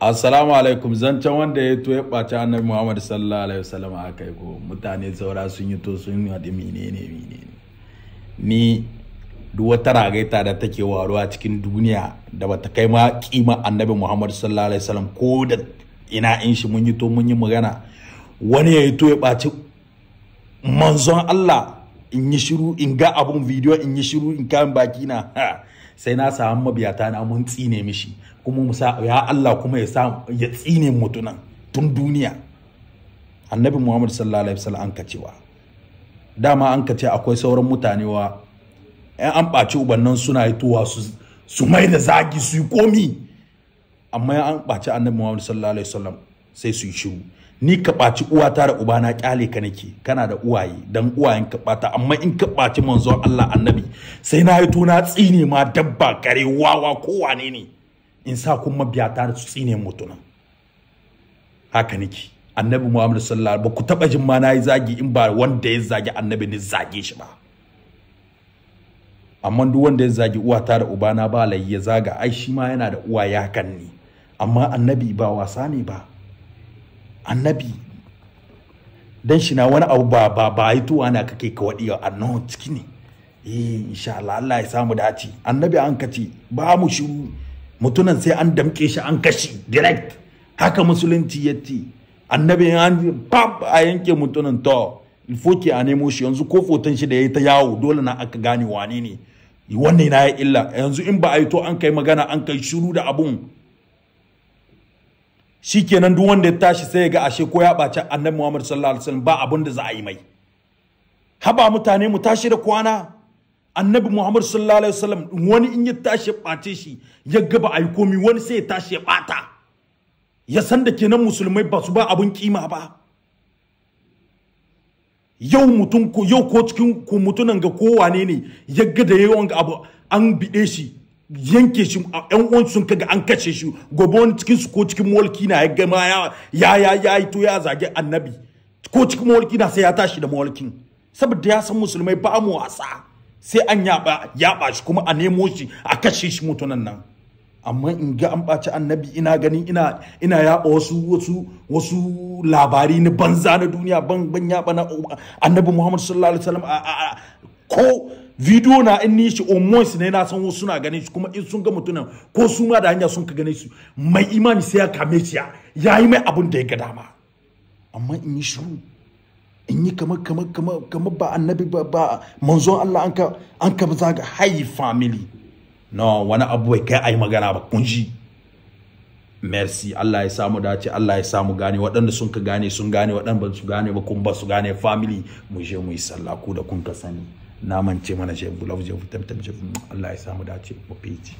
Assalamu alaikum, zancen wanda ya to ya ɓaci annabi Muhammad sallallahu alaihi wasallam aka yi ko mutane saura sun yi to sun haɗi menene ni duk wata ragaita da take waruwa cikin duniya da bata kai ma kima annabi Muhammad sallallahu alaihi wasallam ko da ina in shi mun yi to mun yi magana wani ya yi to ya ɓaci manzon Allah in yi shiru in ga abun video in yi shiru in kan baki na sai na samu mabiyata na mun tsine mishi kuma musa ya Allah kuma ya tsine mutunan tun duniya. Annabi Muhammad sallallahu alaihi wasallam an kacewa dama an kace akwai sauran mutane wa an ɓaci ubannan suna hitowa su mai da zagi su yi komi, amma an ɓaci annabi Muhammad sallallahu alaihi wasallam sai su yi shiru. Ni ka ɓaci uwata da ubana kyale ka nake, kana da uwaye dan uwayen ka ɓata, amma in ka ɓaci manzon Allah annabi sai na hito na tsine ma dabba kare wawa ko wane ne in sa kuma biyata da su tsine mutuna. Haka nake annabi Muhammad sallallahu alaihi wasallam ba ku taba jin ma nayi zagi in ba wanda ya zagi annabi ne zage shi ba, amma duk wanda ya zagi uwata da ubana ba lai ya zaga ai shi ma yana da uwaye hakan ne, amma annabi ba wasa ne ba. Annabi dan shi na wani abu ba yi tuwa na kake ka wadi annabi ciki ne. Insha Allah Allah ya samu dace. Annabi an kace ba mu shiru mutunan sai an damke shi an kashi direct, haka musulunci yace. Annabi an pap a yanke mutunan to ilfoki a nemo shi, yanzu ko foton shi da yayi ta yawo dole na aka gane wane ne wannan na ya illa. Yanzu in ba a yi to an kai magana an kai shiru da abun shikenan duk wanda ya tashi sai ya ga ashe ko ya ɓaci annabi Muhammad sallallahu alaihi wasallam ba abun da za a yi mai. Haba mutane mu tashi da kwana. Annabi Muhammad sallallahu alaihi wasallam wani in ya tashi ya ɓace shi ya ga ba a yi komi, wani sai ya tashi ya ɓata, ya san da kenan musulmai ba su ba abun kima ba. Yau mutum ko yau ko cikin ku mutunan ga kowane ne ya ga da yawan abu an bide shi yanke shi ƴan uwan sun kaga an kace shi, gobe wani cikin su ko cikin mulki na ya gama ya to ya zage annabi ko cikin mulki na sai ya tashi da mulkin, saboda ya san musulmai ba mu wasa, sai an yaba shi kuma a nemo shi a kashe shi mutunan nan. Amma in ga an ɓaci annabi ina ganin ina yaba wasu labari na banza na duniya ban yaba na annabi Muhammad sallallahu alaihi wasallam ko video na in ni shi almost ne na san wasu suna ganin shi, kuma in sun ga mutunan ko su ma da hanya sun ka gane su mai imani sai ya kame shi ya yi mai abun da ya ga dama. Amma in yi shiru in yi kamar ba annabi ba manzon Allah an ka zaga hai family no wani abu bai kai ai magana ba kun ji. Merci, Allah ya samu dace, Allah ya samu gane, waɗanda sun ka gane sun gane, waɗanda ba su gane ba kun ba su gane. Family mu je mu yi sallah ku da kun ka sani na mance mana shebu lafje Allah ya samu dace mu fici.